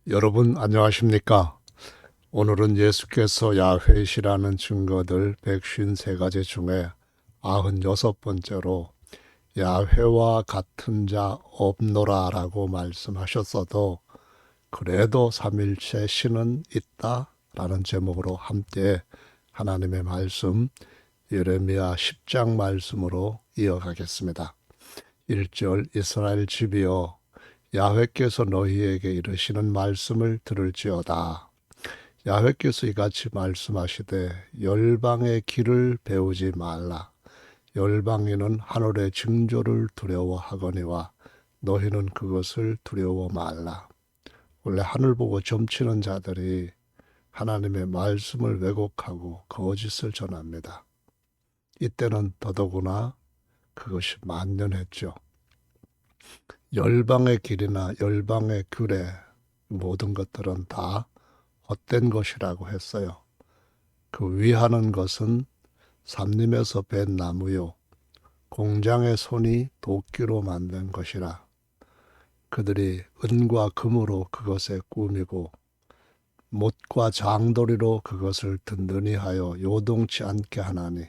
여러분 안녕하십니까? 오늘은 예수께서 야훼시라는 증거들 153가지 중에 96번째로 야훼와 같은 자 없노라 라고 말씀하셨어도 그래도 삼일체 신은 있다 라는 제목으로 함께 하나님의 말씀 예레미야 10장 말씀으로 이어가겠습니다. 1절 이스라엘 집이여 야훼께서 너희에게 이르시는 말씀을 들을지어다. 야훼께서 이같이 말씀하시되 열방의 길을 배우지 말라. 열방인은 하늘의 징조를 두려워하거니와 너희는 그것을 두려워 말라. 원래 하늘 보고 점치는 자들이 하나님의 말씀을 왜곡하고 거짓을 전합니다. 이때는 더더구나 그것이 만연했죠. 열방의 길이나 열방의 규례 모든 것들은 다 헛된 것이라고 했어요. 그 위하는 것은 삼림에서 벤 나무요 공장의 손이 도끼로 만든 것이라. 그들이 은과 금으로 그것에 꾸미고 못과 장도리로 그것을 든든히 하여 요동치 않게 하나니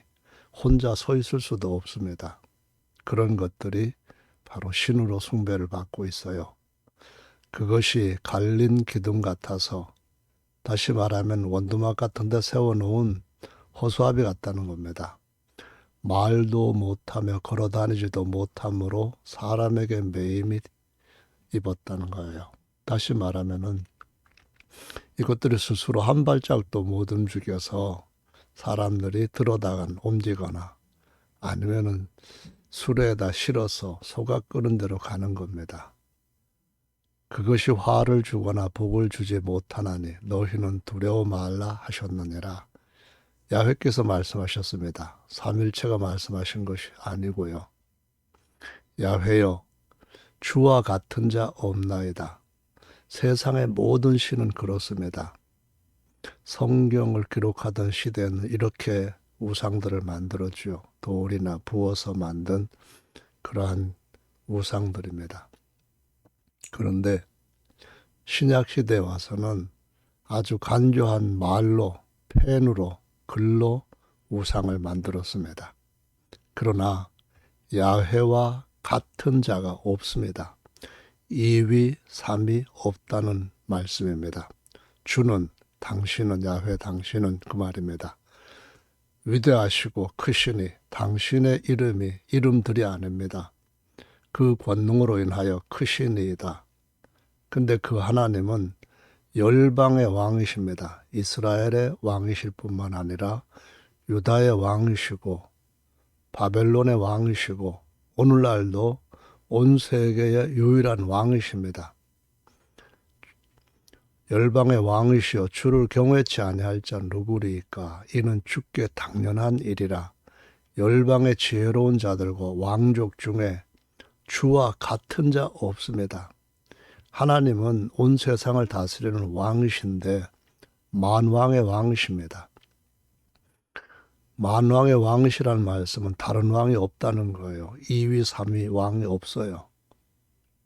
혼자 서 있을 수도 없습니다. 그런 것들이 바로 신으로 숭배를 받고 있어요. 그것이 갈린 기둥 같아서 다시 말하면 원두막 같은 데 세워놓은 허수아비 같다는 겁니다. 말도 못하며 걸어다니지도 못하므로 사람에게 매임이 입었다는 거예요. 다시 말하면은 이것들이 스스로 한 발짝도 못 움직여서 사람들이 들어다가 옮기거나 아니면은 수레에다 실어서 소가 끄는 대로 가는 겁니다. 그것이 화를 주거나 복을 주지 못하나니 너희는 두려워 말라 하셨느니라. 야훼께서 말씀하셨습니다. 삼일체가 말씀하신 것이 아니고요. 야훼여 주와 같은 자 없나이다. 세상의 모든 신은 그렇습니다. 성경을 기록하던 시대는 이렇게 우상들을 만들었죠. 돌이나 부어서 만든 그러한 우상들입니다. 그런데 신약 시대에 와서는 아주 간교한 말로, 펜으로, 글로 우상을 만들었습니다. 그러나 야훼와 같은 자가 없습니다. 2위, 3위 없다는 말씀입니다. 주는, 당신은, 야훼 당신은 그 말입니다. 위대하시고 크시니 당신의 이름이 이름들이 아닙니다. 그 권능으로 인하여 크시니이다. 근데 그 하나님은 열방의 왕이십니다. 이스라엘의 왕이실 뿐만 아니라 유다의 왕이시고 바벨론의 왕이시고 오늘날도 온 세계의 유일한 왕이십니다. 열방의 왕이시여 주를 경외치 아니할 자 누구리이까 이는 주께 당연한 일이라. 열방의 지혜로운 자들과 왕족 중에 주와 같은 자 없습니다. 하나님은 온 세상을 다스리는 왕이신데 만왕의 왕이십니다. 만왕의 왕이시라는 말씀은 다른 왕이 없다는 거예요. 2위, 3위 왕이 없어요.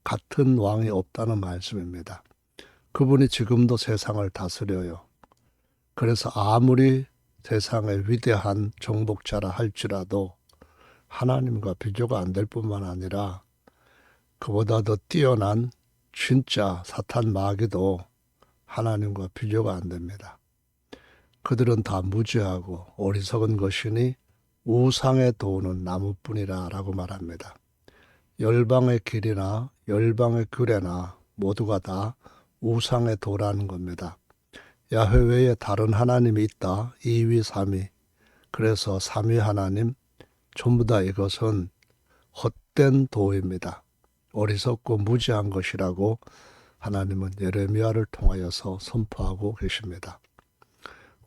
같은 왕이 없다는 말씀입니다. 그분이 지금도 세상을 다스려요. 그래서 아무리 세상의 위대한 정복자라 할지라도 하나님과 비교가 안 될 뿐만 아니라 그보다 더 뛰어난 진짜 사탄 마귀도 하나님과 비교가 안 됩니다. 그들은 다 무지하고 어리석은 것이니 우상에 도우는 나무뿐이라 라고 말합니다. 열방의 길이나 열방의 규례나 모두가 다 우상에 도라는 겁니다. 야훼 외에 다른 하나님이 있다. 2위, 3위. 그래서 3위 하나님 전부 다 이것은 헛된 도입니다. 어리석고 무지한 것이라고 하나님은 예레미야를 통하여서 선포하고 계십니다.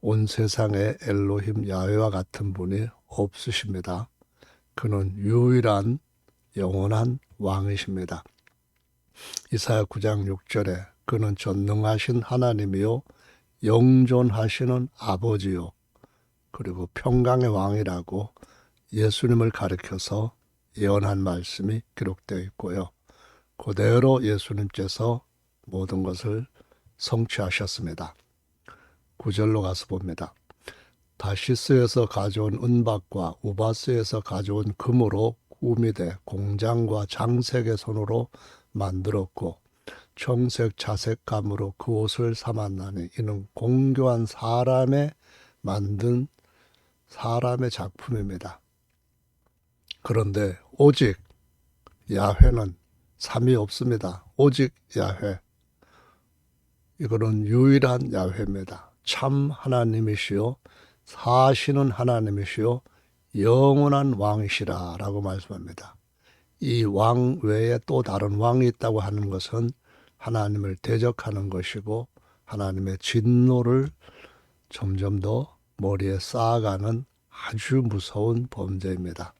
온 세상에 엘로힘 야훼와 같은 분이 없으십니다. 그는 유일한 영원한 왕이십니다. 이사야 9장 6절에 그는 전능하신 하나님이요 영존하시는 아버지요 그리고 평강의 왕이라고 예수님을 가리켜서 예언한 말씀이 기록되어 있고요. 그대로 예수님께서 모든 것을 성취하셨습니다. 9절로 가서 봅니다. 다시스에서 가져온 은박과 우바스에서 가져온 금으로 꾸미되 공장과 장색의 손으로 만들었고 청색 자색감으로 그 옷을 삼았나니 이는 공교한 사람의 만든 사람의 작품입니다. 그런데 오직 야훼는 삼이 없습니다. 오직 야훼. 이거는 유일한 야훼입니다. 참 하나님이시요 사시는 하나님이시요 영원한 왕이시라 라고 말씀합니다. 이 왕 외에 또 다른 왕이 있다고 하는 것은 하나님을 대적하는 것이고 하나님의 진노를 점점 더 머리에 쌓아가는 아주 무서운 범죄입니다.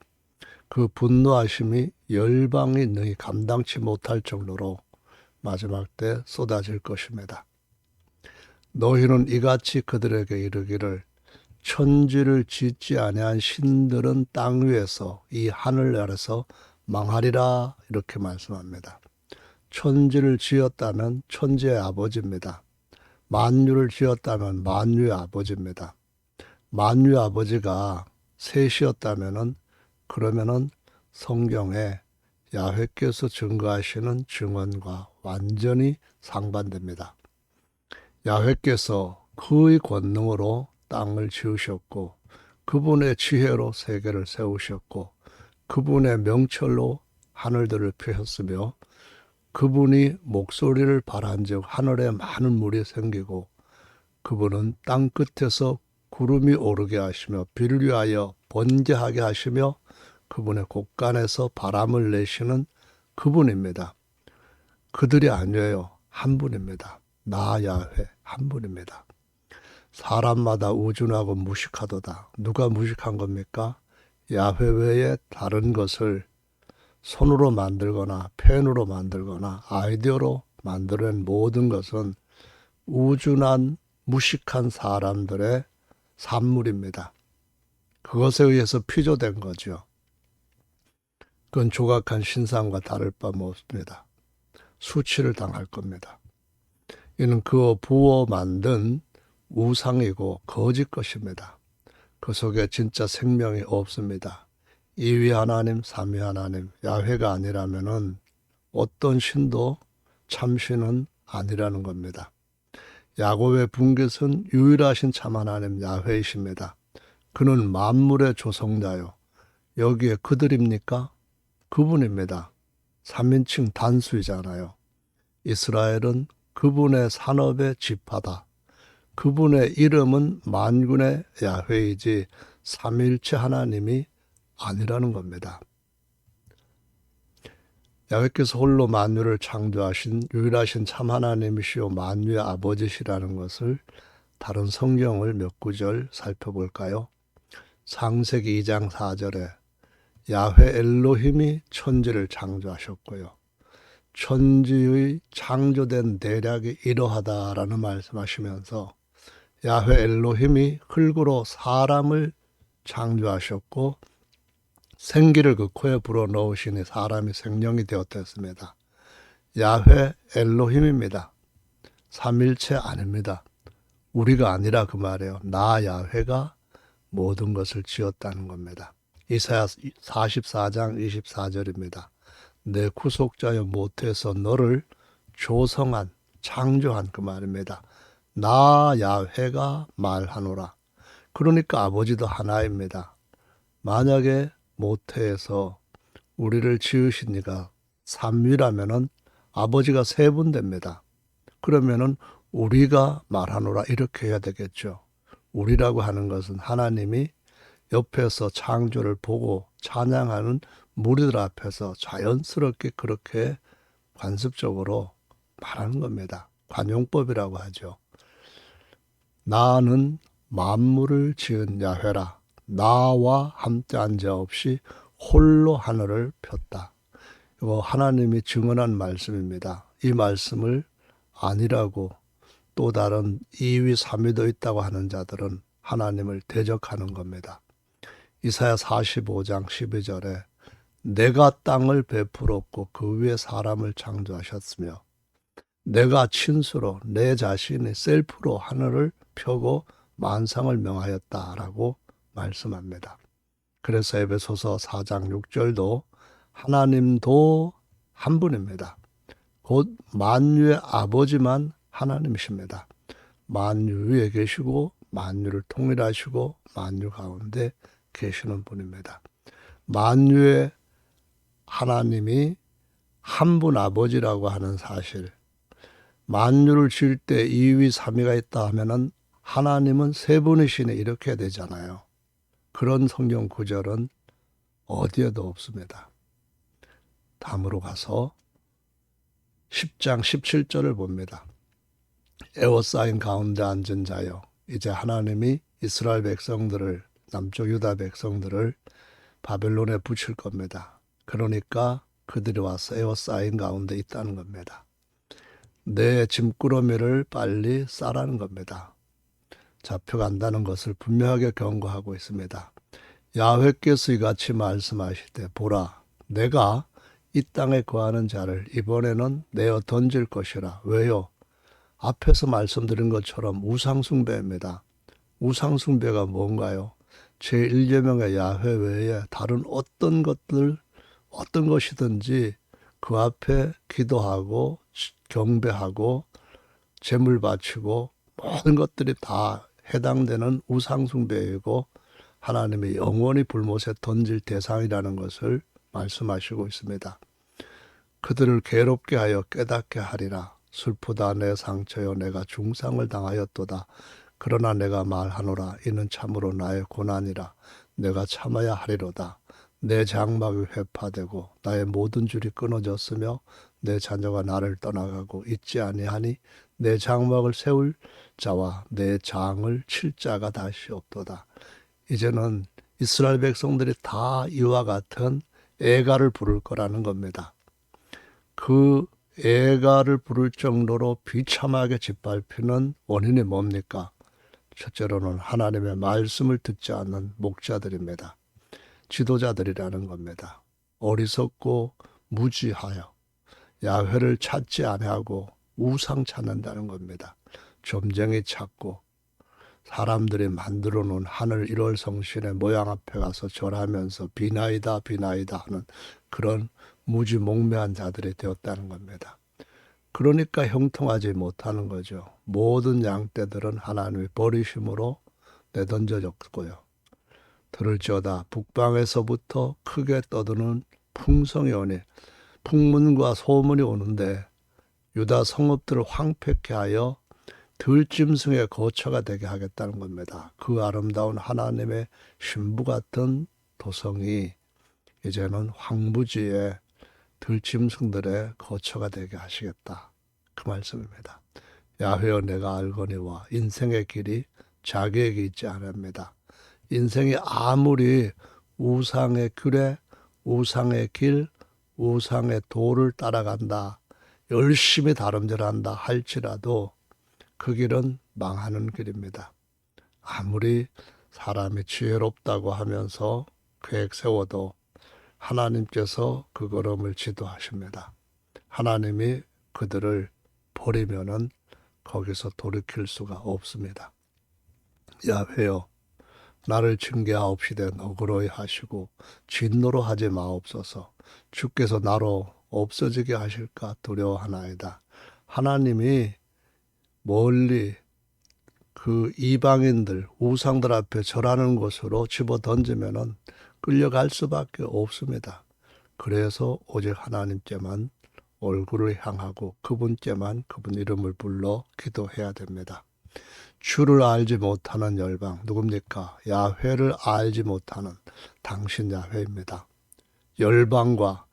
그 분노하심이 열방이 능히 감당치 못할 정도로 마지막 때 쏟아질 것입니다. 너희는 이같이 그들에게 이르기를 천지를 짓지 아니한 신들은 땅 위에서 이 하늘 아래서 망하리라 이렇게 말씀합니다. 천지를 지었다면 천지의 아버지입니다. 만유를 지었다면 만유의 아버지입니다. 만유의 아버지가 셋이었다면은 그러면은 성경에 야훼께서 증거하시는 증언과 완전히 상반됩니다. 야훼께서 그의 권능으로 땅을 지으셨고 그분의 지혜로 세계를 세우셨고 그분의 명철로 하늘들을 펴셨으며 그분이 목소리를 발한즉 하늘에 많은 물이 생기고 그분은 땅 끝에서 구름이 오르게 하시며 비를 위하여 번개하게 하시며 그분의 곳간에서 바람을 내시는 그분입니다. 그들이 아니에요. 한 분입니다. 나 야훼 한 분입니다. 사람마다 우준하고 무식하도다. 누가 무식한 겁니까? 야훼 외에 다른 것을 손으로 만들거나 펜으로 만들거나 아이디어로 만들어낸 모든 것은 우준한 무식한 사람들의 산물입니다. 그것에 의해서 피조된 거죠. 그건 조각한 신상과 다를 바 없습니다. 수치를 당할 겁니다. 이는 그 부어 만든 우상이고 거짓 것입니다. 그 속에 진짜 생명이 없습니다. 이위 하나님, 삼위 하나님, 야훼가 아니라면은 어떤 신도 참신은 아니라는 겁니다. 야곱의 분깃은 유일하신 참 하나님 야훼이십니다. 그는 만물의 조성자요. 여기에 그들입니까? 그분입니다. 3인칭 단수이잖아요. 이스라엘은 그분의 산업의 지파다. 그분의 이름은 만군의 야훼이지 삼일체 하나님이 아니라는 겁니다. 야훼께서 홀로 만유를 창조하신 유일하신 참 하나님이시오 만유의 아버지시라는 것을 다른 성경을 몇 구절 살펴볼까요? 창세기 2장 4절에 야훼 엘로힘이 천지를 창조하셨고요. 천지의 창조된 대략이 이러하다라는 말씀하시면서 야훼 엘로힘이 흙으로 사람을 창조하셨고 생기를 그 코에 불어넣으시니 사람이 생명이 되었습니다. 야훼 엘로힘입니다. 삼일체 아닙니다. 우리가 아니라 그 말이에요. 나 야훼가 모든 것을 지었다는 겁니다. 이사야 44장 24절입니다. 내 구속자여 못해서 너를 조성한 창조한 그 말입니다. 나 야훼가 말하노라. 그러니까 아버지도 하나입니다. 만약에 모태에서 우리를 지으신 이가 삼위라면은 아버지가 세 분 됩니다. 그러면은 우리가 말하노라 이렇게 해야 되겠죠. 우리라고 하는 것은 하나님이 옆에서 창조를 보고 찬양하는 무리들 앞에서 자연스럽게 그렇게 관습적으로 말하는 겁니다. 관용법이라고 하죠. 나는 만물을 지은 야훼라. 나와 함께한 자 없이 홀로 하늘을 폈다. 이거 하나님이 증언한 말씀입니다. 이 말씀을 아니라고 또 다른 이위 삼위도 있다고 하는 자들은 하나님을 대적하는 겁니다. 이사야 45장 12절에 내가 땅을 베풀었고 그 위에 사람을 창조하셨으며 내가 친수로 내 자신이 셀프로 하늘을 펴고 만상을 명하였다라고 말씀합니다. 그래서 에베소서 4장 6절도 하나님도 한 분입니다. 곧 만유의 아버지만 하나님이십니다. 만유 위에 계시고 만유를 통일하시고 만유 가운데 계시는 분입니다. 만유의 하나님이 한 분 아버지라고 하는 사실, 만유를 지을 때 이위 삼위가 있다 하면은 하나님은 세 분이시네 이렇게 되잖아요. 그런 성경 구절은 어디에도 없습니다. 다음으로 가서 10장 17절을 봅니다. 에워싸인 가운데 앉은 자여, 이제 하나님이 이스라엘 백성들을, 남쪽 유다 백성들을 바벨론에 붙일 겁니다. 그러니까 그들이 와서 에워싸인 가운데 있다는 겁니다. 내 짐꾸러미를 빨리 싸라는 겁니다. 잡혀간다는 것을 분명하게 경고하고 있습니다. 야훼께서 이같이 말씀하시되 보라, 내가 이 땅에 거하는 자를 이번에는 내어 던질 것이라. 왜요? 앞에서 말씀드린 것처럼 우상숭배입니다. 우상숭배가 뭔가요? 제1계명의 야훼 외에 다른 어떤 것이든지 그 앞에 기도하고 경배하고 제물 바치고 모든 것들이 다 해당되는 우상숭배이고 하나님이 영원히 불못에 던질 대상이라는 것을 말씀하시고 있습니다. 그들을 괴롭게 하여 깨닫게 하리라. 슬프다 내 상처여, 내가 중상을 당하였도다. 그러나 내가 말하노라, 이는 참으로 나의 고난이라. 내가 참아야 하리로다. 내 장막이 회파되고 나의 모든 줄이 끊어졌으며 내 자녀가 나를 떠나가고 있지 아니하니 내 장막을 세울 자와 내 장을 칠 자가 다시 없도다. 이제는 이스라엘 백성들이 다 이와 같은 애가를 부를 거라는 겁니다. 그 애가를 부를 정도로 비참하게 짓밟히는 원인이 뭡니까? 첫째로는 하나님의 말씀을 듣지 않는 목자들입니다. 지도자들이라는 겁니다. 어리석고 무지하여 야훼를 찾지 아니하고 우상 찾는다는 겁니다. 점쟁이 찾고 사람들이 만들어 놓은 하늘 1월 성신의 모양 앞에 가서 절하면서 비나이다 비나이다 하는 그런 무지몽매한 자들이 되었다는 겁니다. 그러니까 형통하지 못하는 거죠. 모든 양떼들은 하나님의 버리심으로 내던져졌고요. 들을지어다 북방에서부터 크게 떠드는 풍성이 오니, 풍문과 소문이 오는데 유다 성읍들을 황폐케 하여 들짐승의 거처가 되게 하겠다는 겁니다. 그 아름다운 하나님의 신부 같은 도성이 이제는 황무지에 들짐승들의 거처가 되게 하시겠다. 그 말씀입니다. 야훼여 내가 알거니와 인생의 길이 자기에게 있지 않습니다. 인생이 아무리 우상의 길에 우상의 길, 우상의 도를 따라간다, 열심히 다름질한다 할지라도 그 길은 망하는 길입니다. 아무리 사람이 지혜롭다고 하면서 계획 세워도 하나님께서 그 걸음을 지도하십니다. 하나님이 그들을 버리면은 거기서 돌이킬 수가 없습니다. 야훼여 나를 징계하옵시되 너그러이 하시고 진노로 하지 마옵소서. 주께서 나로 없어지게 하실까 두려워하나이다. 하나님이 멀리 그 이방인들, 우상들 앞에 절하는 곳으로 집어 던지면은 끌려갈 수밖에 없습니다. 그래서 오직 하나님께만 얼굴을 향하고 그분께만 그분 이름을 불러 기도해야 됩니다. 주를 알지 못하는 열방 누굽니까? 야훼를 알지 못하는 당신 야훼입니다. 열방과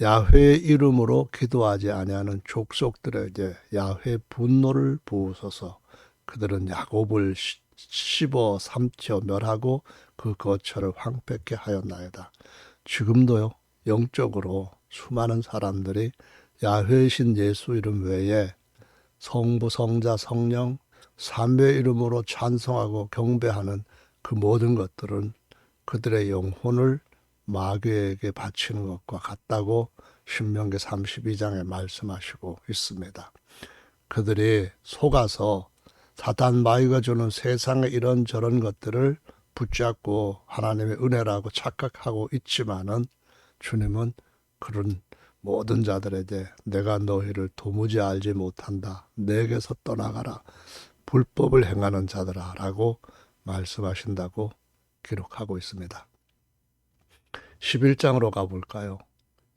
야훼의 이름으로 기도하지 아니하는 족속들에게 야훼 분노를 부으소서. 그들은 야곱을 씹어 삼켜 멸하고 그 거처를 황폐케 하였나이다. 지금도요, 영적으로 수많은 사람들이 야훼이신 예수 이름 외에 성부, 성자, 성령, 삼위의 이름으로 찬송하고 경배하는 그 모든 것들은 그들의 영혼을 마귀에게 바치는 것과 같다고 신명기 32장에 말씀하시고 있습니다. 그들이 속아서 사탄 마귀가 주는 세상의 이런저런 것들을 붙잡고 하나님의 은혜라고 착각하고 있지만은 주님은 그런 모든 자들에게 내가 너희를 도무지 알지 못한다. 내게서 떠나가라. 불법을 행하는 자들아 라고 말씀하신다고 기록하고 있습니다. 11장으로 가볼까요?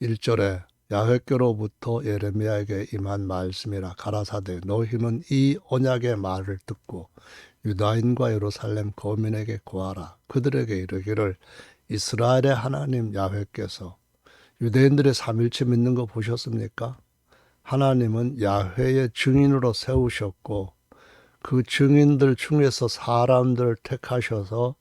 1절에 야훼께로부터 예레미야에게 임한 말씀이라 가라사대 너희는 이 언약의 말을 듣고 유다인과 예루살렘 거민에게 고하라. 그들에게 이르기를 이스라엘의 하나님 야훼께서 유대인들의 삼일체 믿는 거 보셨습니까? 하나님은 야훼의 증인으로 세우셨고 그 증인들 중에서 사람들을 택하셔서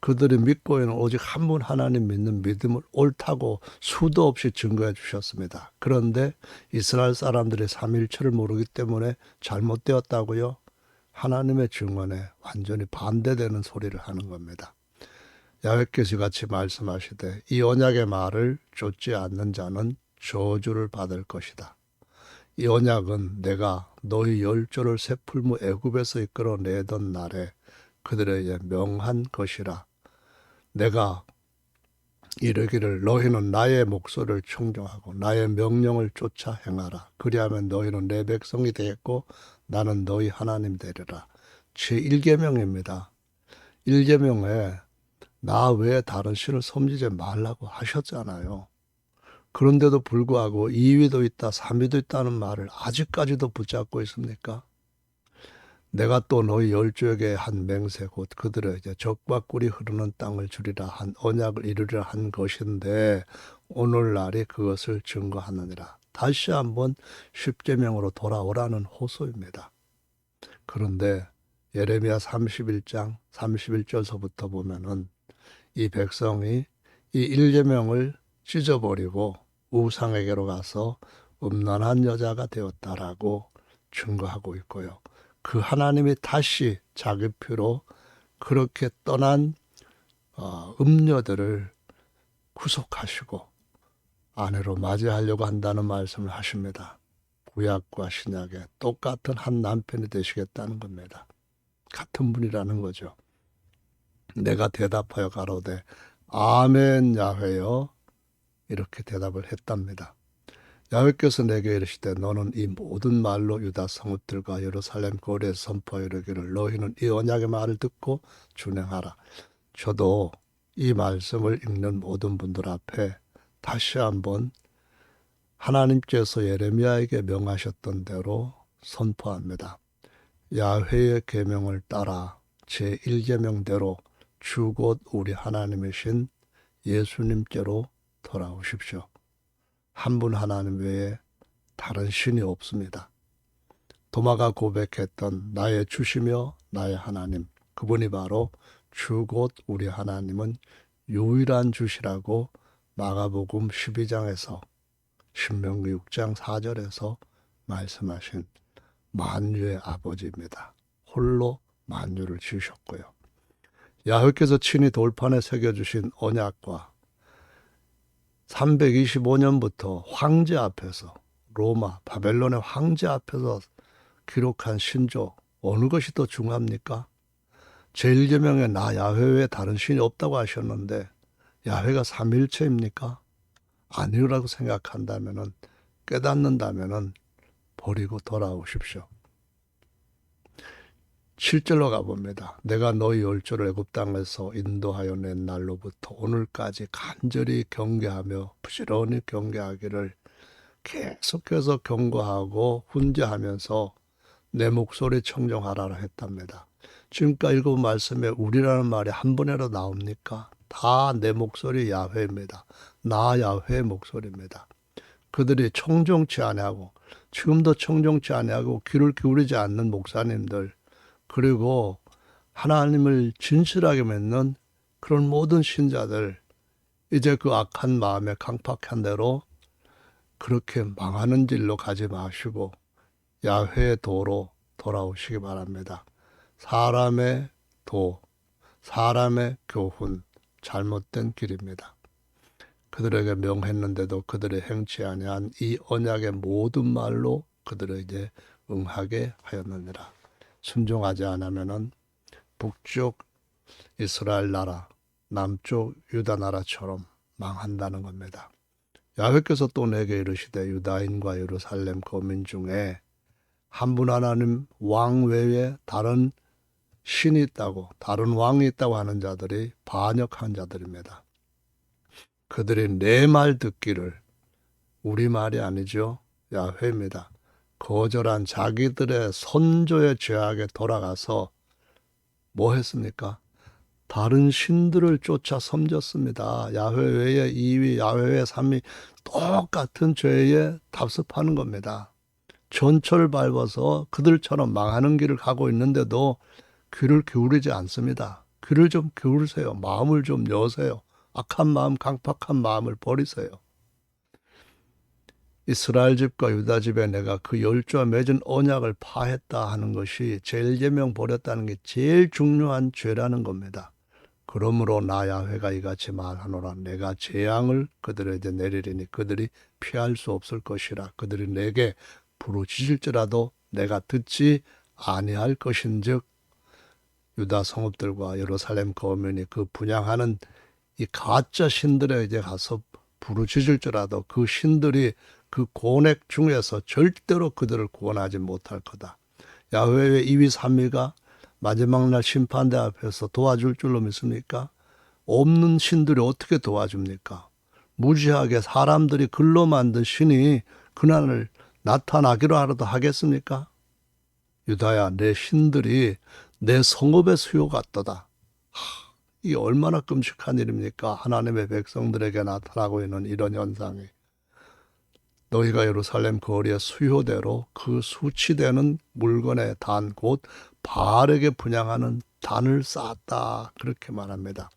그들이 믿고 있는 오직 한 분 하나님 믿는 믿음을 옳다고 수도 없이 증거해 주셨습니다. 그런데 이스라엘 사람들이 삼일체를 모르기 때문에 잘못되었다고요? 하나님의 증언에 완전히 반대되는 소리를 하는 겁니다. 야훼께서 같이 말씀하시되 이 언약의 말을 좇지 않는 자는 저주를 받을 것이다. 이 언약은 내가 너희 열조를 새 풀무 애굽에서 이끌어내던 날에 그들에게 명한 것이라. 내가 이르기를 너희는 나의 목소리를 청종하고 나의 명령을 쫓아 행하라. 그리하면 너희는 내 백성이 되겠고 나는 너희 하나님 되리라. 제1계명입니다. 1계명에 나 외에 다른 신을 섬기지 말라고 하셨잖아요. 그런데도 불구하고 2위도 있다, 3위도 있다는 말을 아직까지도 붙잡고 있습니까? 내가 또 너희 열조에게 한 맹세 곧 그들에게 젖과 꿀이 흐르는 땅을 주리라 한 언약을 이루리라 한 것인데 오늘날이 그것을 증거하느니라. 다시 한번 십계명으로 돌아오라는 호소입니다. 그런데 예레미야 31장 31절서부터 보면은 이 백성이 이 1계명을 찢어버리고 우상에게로 가서 음란한 여자가 되었다라고 증거하고 있고요. 그 하나님이 다시 자기 피로 그렇게 떠난 음녀들을 구속하시고 아내로 맞이하려고 한다는 말씀을 하십니다. 구약과 신약에 똑같은 한 남편이 되시겠다는 겁니다. 같은 분이라는 거죠. 내가 대답하여 가로되 아멘 야훼여 이렇게 대답을 했답니다. 야훼께서 내게 이르시되 너는 이 모든 말로 유다 성읍들과 예루살렘 거리에서 선포하여 이르기를 너희는 이 언약의 말을 듣고 준행하라. 저도 이 말씀을 읽는 모든 분들 앞에 다시 한번 하나님께서 예레미야에게 명하셨던 대로 선포합니다. 야훼의 계명을 따라 제1계명대로 주 곧 우리 하나님이신 예수님께로 돌아오십시오. 한 분 하나님 외에 다른 신이 없습니다. 도마가 고백했던 나의 주시며 나의 하나님, 그분이 바로 주 곧 우리 하나님은 유일한 주시라고 마가복음 12장에서 신명기 6장 4절에서 말씀하신 만유의 아버지입니다. 홀로 만유를 지으셨고요. 야훼께서 친히 돌판에 새겨주신 언약과 325년부터 황제 앞에서 로마, 바벨론의 황제 앞에서 기록한 신조 어느 것이 더 중요합니까? 제1계명에 나 야훼 외에 다른 신이 없다고 하셨는데 야훼가 삼일체입니까? 아니라고 생각한다면은 깨닫는다면은 버리고 돌아오십시오. 7절로 가봅니다. 내가 너희 열조를 애굽 땅에서 인도하여 낸 날로부터 오늘까지 간절히 경계하며 부지런히 경계하기를 계속해서 경고하고 훈계하면서 내 목소리 청정하라 했답니다. 지금까지 읽은 말씀에 우리라는 말이 한 번에도 나옵니까? 다 내 목소리 야훼입니다. 나 야훼의 목소리입니다. 그들이 청정치 아니하고 지금도 청정치 아니하고 귀를 기울이지 않는 목사님들 그리고 하나님을 진실하게 믿는 그런 모든 신자들 이제 그 악한 마음에 강팍한 대로 그렇게 망하는 길로 가지 마시고 야훼의 도로 돌아오시기 바랍니다. 사람의 도, 사람의 교훈, 잘못된 길입니다. 그들에게 명했는데도 그들이 행치 아니한 이 언약의 모든 말로 그들에게 응하게 하였느니라. 순종하지 않으면은 북쪽 이스라엘 나라, 남쪽 유다 나라처럼 망한다는 겁니다. 야훼께서 또 내게 이르시되 유다인과 예루살렘 거민 중에 한 분 하나님 왕 외에 다른 신이 있다고, 다른 왕이 있다고 하는 자들이 반역한 자들입니다. 그들이 내 말 듣기를, 우리 말이 아니죠, 야훼입니다. 거절한 자기들의 선조의 죄악에 돌아가서 뭐 했습니까? 다른 신들을 쫓아 섬겼습니다. 야훼 외에 2위, 야훼 외에 3위 똑같은 죄에 답습하는 겁니다. 전철을 밟아서 그들처럼 망하는 길을 가고 있는데도 귀를 기울이지 않습니다. 귀를 좀 기울이세요. 마음을 좀 여세요. 악한 마음, 강팍한 마음을 버리세요. 이스라엘 집과 유다 집에 내가 그 열조와 맺은 언약을 파했다 하는 것이 제1계명 버렸다는 게 제일 중요한 죄라는 겁니다. 그러므로 나 야훼가 이같이 말하노라. 내가 재앙을 그들에게 내리리니 그들이 피할 수 없을 것이라. 그들이 내게 부르짖을지라도 내가 듣지 아니할 것인즉 유다 성읍들과 예루살렘 거민이 그 분향하는 이 가짜 신들에게 가서 부르짖을지라도 그 신들이 그 고액 중에서 절대로 그들을 구원하지 못할 거다. 야훼의 2위 3위가 마지막 날 심판대 앞에서 도와줄 줄로 믿습니까? 없는 신들이 어떻게 도와줍니까? 무지하게 사람들이 글로 만든 신이 그날을 나타나기로 하라도 하겠습니까? 유다야, 내 신들이 내 성읍의 수요 같도다. 이 얼마나 끔찍한 일입니까? 하나님의 백성들에게 나타나고 있는 이런 현상이. 너희가 예루살렘 거리의 수요대로 그 수치되는 물건의 단, 곧 바알에게 분향하는 단을 쌓았다. 그렇게 말합니다.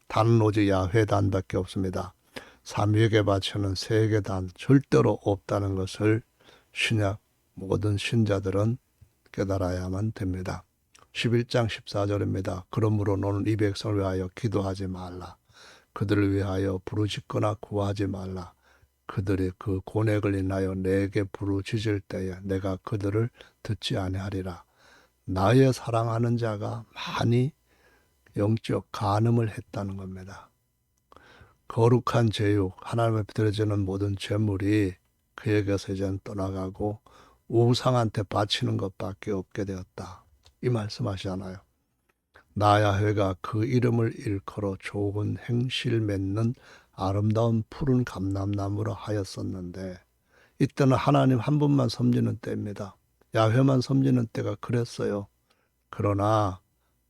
단은 오직 야훼 단밖에 없습니다. 삼위에게 바치는 세계 단 절대로 없다는 것을 신약 모든 신자들은 깨달아야만 됩니다. 11장 14절입니다. 그러므로 너는 이 백성을 위하여 기도하지 말라. 그들을 위하여 부르짖거나 구하지 말라. 그들이 그 고뇌를 인하여 내게 부르짖을 때에 내가 그들을 듣지 아니하리라. 나의 사랑하는 자가 많이 영적 간음을 했다는 겁니다. 거룩한 제육, 하나님 앞에 드려지는 모든 제물이 그에게서 이제는 떠나가고 우상한테 바치는 것밖에 없게 되었다. 이 말씀하시잖아요. 나 야훼가 그 이름을 일컬어 좋은 행실 맺는 아름다운 푸른 감람나무로 하였었는데 이때는 하나님 한 분만 섬기는 때입니다. 야훼만 섬기는 때가 그랬어요. 그러나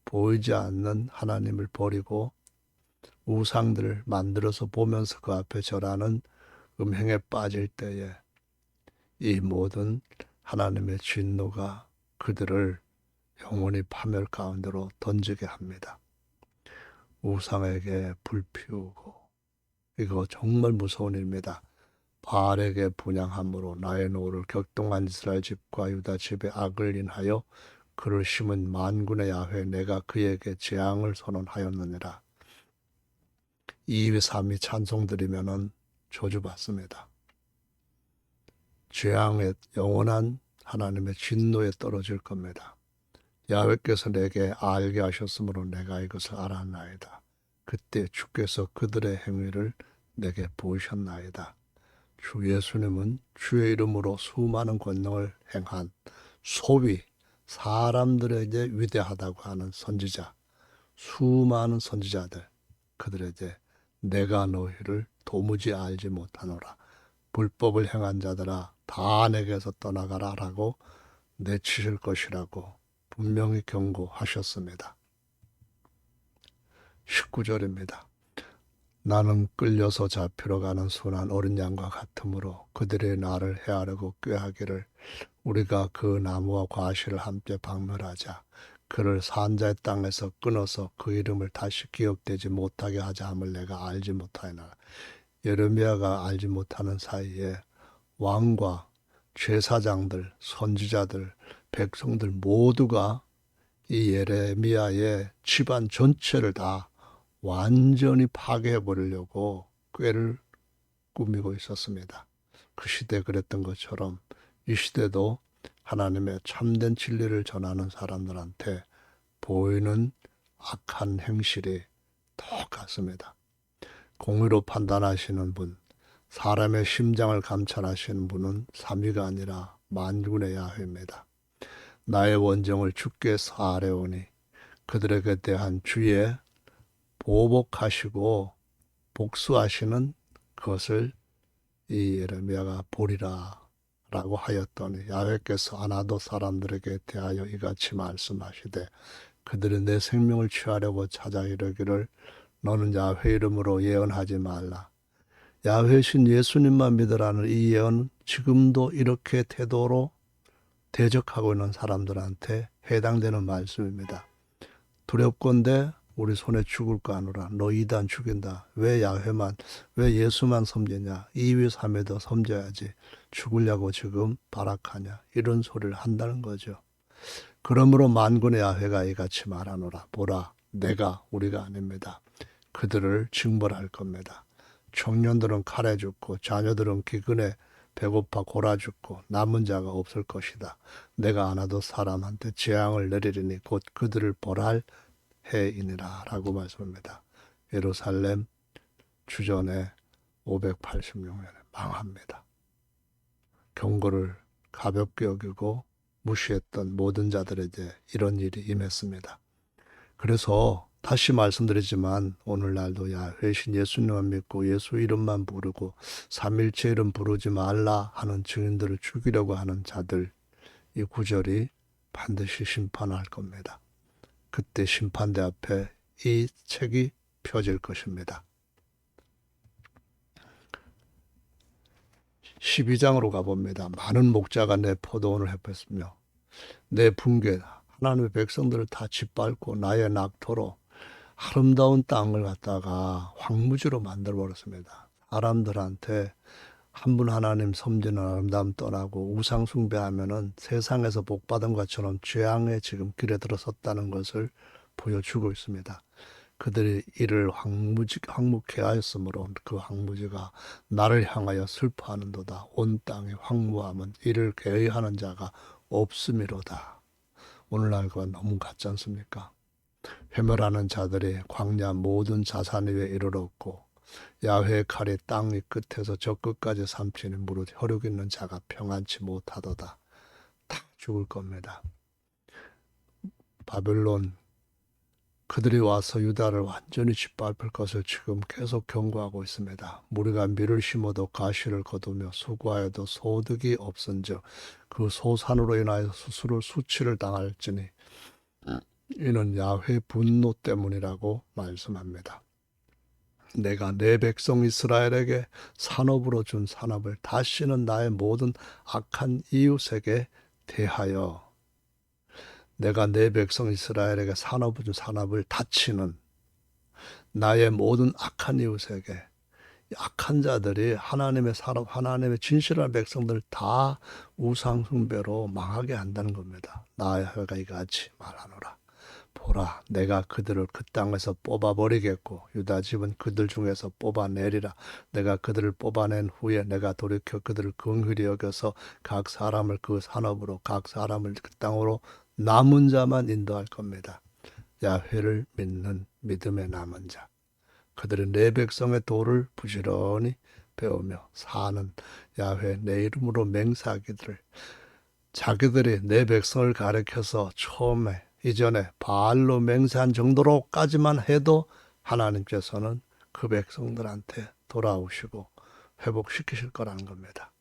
보이지 않는 하나님을 버리고 우상들을 만들어서 보면서 그 앞에 절하는 음행에 빠질 때에 이 모든 하나님의 진노가 그들을 영원히 파멸 가운데로 던지게 합니다. 우상에게 불 피우고, 이거 정말 무서운 일입니다. 바알에게 분향함으로 나의 노를 격동한 이스라엘 집과 유다 집에 악을 인하여 그를 심은 만군의 야훼 내가 그에게 재앙을 선언하였느니라. 2위 3위 찬송 드리면은 저주받습니다. 재앙의 영원한 하나님의 진노에 떨어질 겁니다. 야훼께서 내게 알게 하셨으므로 내가 이것을 알았나이다. 그때 주께서 그들의 행위를 내게 보이셨나이다. 주 예수님은 주의 이름으로 수많은 권능을 행한 소위 사람들에게 위대하다고 하는 선지자, 수많은 선지자들, 그들에게 내가 너희를 도무지 알지 못하노라. 불법을 행한 자들아 다 내게서 떠나가라 라고 내치실 것이라고 분명히 경고하셨습니다. 19절입니다. 나는 끌려서 잡히러 가는 순한 어린 양과 같으므로 그들이 나를 헤아르고 꾀하기를 우리가 그 나무와 과실을 함께 박멸하자. 그를 산자의 땅에서 끊어서 그 이름을 다시 기억되지 못하게 하자 함을 내가 알지 못하였나라. 예레미야가 알지 못하는 사이에 왕과 제사장들, 선지자들, 백성들 모두가 이 예레미야의 집안 전체를 다 완전히 파괴해 버리려고 꾀를 꾸미고 있었습니다. 그 시대 그랬던 것처럼 이 시대도 하나님의 참된 진리를 전하는 사람들한테 보이는 악한 행실이 똑같습니다. 공의로 판단하시는 분, 사람의 심장을 감찰하시는 분은 삼위가 아니라 만군의 야훼입니다. 나의 원정을 주께 사하려오니 그들에게 대한 주의 보복하시고 복수하시는 것을 이 예레미야가 보리라 라고 하였더니 야훼께서 아나도 사람들에게 대하여 이같이 말씀하시되 그들이 내 생명을 취하려고 찾아 이르기를 너는 야훼 이름으로 예언하지 말라. 야훼신 예수님만 믿으라는 이 예언은 지금도 이렇게 태도로 대적하고 있는 사람들한테 해당되는 말씀입니다. 두렵건대 우리 손에 죽을 거 아노라. 너 이단 죽인다. 왜 야훼만, 왜 예수만 섬기냐. 2위 3위도 섬겨야지. 죽으려고 지금 발악하냐. 이런 소리를 한다는 거죠. 그러므로 만군의 야훼가 이같이 말하노라. 보라, 내가 우리가 아닙니다. 그들을 징벌할 겁니다. 청년들은 칼에 죽고 자녀들은 기근에 배고파 골아 죽고 남은 자가 없을 것이다. 내가 아나도 사람한테 재앙을 내리리니 곧 그들을 벌할 해이니라 라고 말씀합니다. 예루살렘 주전에 586년에 망합니다. 경고를 가볍게 여기고 무시했던 모든 자들에게 이런 일이 임했습니다. 그래서 다시 말씀드리지만 오늘날도 야훼신 예수님만 믿고 예수 이름만 부르고 삼일체 이름 부르지 말라 하는 증인들을 죽이려고 하는 자들, 이 구절이 반드시 심판할 겁니다. 그때 심판대 앞에 이 책이 펴질 것입니다. 12장으로 가봅니다. 많은 목자가 내 포도원을 해쳤으며 내 분궤 하나님의 백성들을 다 짓밟고 나의 낙토로 아름다운 땅을 갖다가 황무지로 만들어버렸습니다. 사람들한테 한 분 하나님 섬기는 아름다움 떠나고 우상 숭배하면은 세상에서 복받은 것처럼 죄악의 지금 길에 들어섰다는 것을 보여주고 있습니다. 그들이 이를 황무케 하였으므로 그 황무지가 나를 향하여 슬퍼하는도다. 온 땅의 황무함은 이를 계의하는 자가 없음이로다. 오늘날 그가 너무 같지 않습니까? 회멸하는 자들이 광야 모든 자산 위에 이르렀고 야훼의 칼이 땅 위 끝에서 저 끝까지 삼키니 무릇 혈육 있는 자가 평안치 못하도다. 다 죽을 겁니다. 바벨론 그들이 와서 유다를 완전히 짓밟을 것을 지금 계속 경고하고 있습니다. 우리가 밀을 심어도 가시를 거두며 수고하여도 소득이 없은즉 그 소산으로 인하여 스스로 수치를 당할지니 이는 야훼 분노 때문이라고 말씀합니다. 내가 내 백성 이스라엘에게 산업으로 준 산업을 다시는 나의 모든 악한 이웃에게 대하여 내가 내 백성 이스라엘에게 산업을 준 산업을 다치는 나의 모든 악한 이웃에게 악한 자들이 하나님의 산업, 하나님의 진실한 백성들 다 우상 숭배로 망하게 한다는 겁니다. 나의 혀가 이같이 말하노라. 보라, 내가 그들을 그 땅에서 뽑아버리겠고 유다 집은 그들 중에서 뽑아내리라. 내가 그들을 뽑아낸 후에 내가 돌이켜 그들을 긍휼히 여겨서 각 사람을 그 산업으로 각 사람을 그 땅으로 남은 자만 인도할 겁니다. 야훼를 믿는 믿음의 남은 자. 그들은 내 백성의 도를 부지런히 배우며 사는 야훼 내 이름으로 맹세하기를 자기들이 내 백성을 가리켜서 처음에 이전에 바알로 맹세한 정도로까지만 해도 하나님께서는 그 백성들한테 돌아오시고 회복시키실 거라는 겁니다.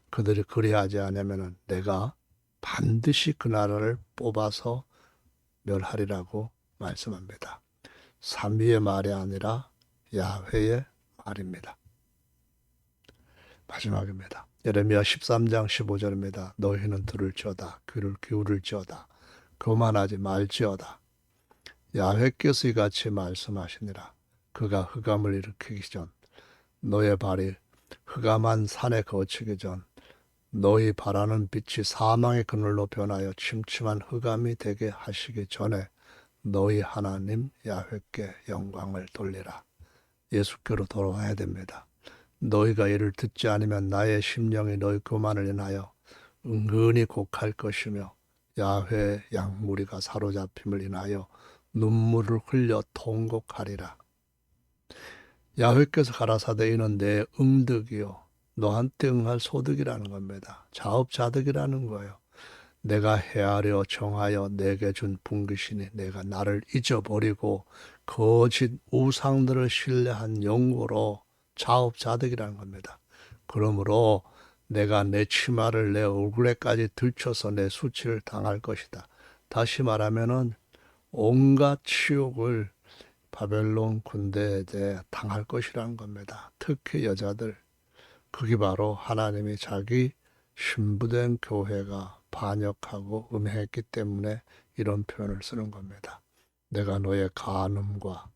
그들이 그리하지 않으면 내가 반드시 그 나라를 뽑아서 멸하리라고 말씀합니다. 삼위의 말이 아니라 야훼의 말입니다. 마지막입니다. 예레미야 13장 15절입니다. 너희는 들을지어다 귀를 기울일지어다 교만하지 말지어다. 야훼께서 이같이 말씀하시니라. 그가 흑암을 일으키기 전 너의 발이 흑암한 산에 거치기 전 너희 바라는 빛이 사망의 그늘로 변하여 침침한 흑암이 되게 하시기 전에 너희 하나님 야훼께 영광을 돌리라. 예수께로 돌아와야 됩니다. 너희가 이를 듣지 않으면 나의 심령이 너희 교만을 인하여 은근히 곡할 것이며 야훼 양무리가 사로잡힘을 인하여 눈물을 흘려 통곡하리라. 야훼께서 가라사대 이는 내 응덕이요 너한테 응할 소득이라는 겁니다. 자업자득이라는 거예요. 내가 헤아려 정하여 내게 준 분깃이니 내가 나를 잊어버리고 거짓 우상들을 신뢰한 영고로 자업자득이라는 겁니다. 그러므로 내가 내 치마를 내 얼굴에까지 들춰서 내 수치를 당할 것이다. 다시 말하면은 온갖 치욕을 바벨론 군대에 대해 당할 것이라는 겁니다. 특히 여자들. 그게 바로 하나님이 자기 신부된 교회가 반역하고 음행했기 때문에 이런 표현을 쓰는 겁니다. 내가 너의 간음과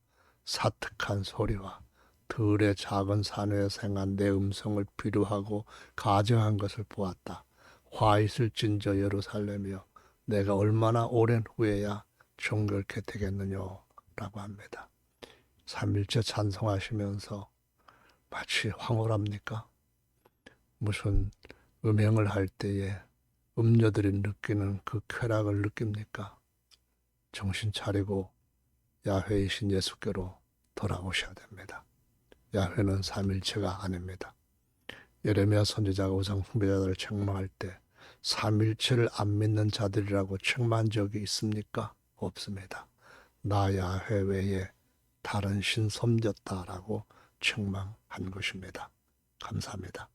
사특한 소리와 들의 작은 산에서 행한 내 음성을 비루하고 가증한 것을 보았다. 화 있을진저 예루살렘이여 내가 얼마나 오랜 후에야 정결케 되겠느냐라고 합니다. 삼일째 찬송하시면서 마치 황홀합니까? 무슨 음행을 할 때에 음녀들이 느끼는 그 쾌락을 느낍니까? 정신 차리고 야훼이신 예수께로 돌아오셔야 됩니다. 야훼는 삼일체가 아닙니다. 예레미야 선지자가 우상 숭배자들을 책망할 때 삼일체를 안 믿는 자들이라고 책망한 적이 있습니까? 없습니다. 나 야훼 외에 다른 신 섬겼다라고 책망한 것입니다. 감사합니다.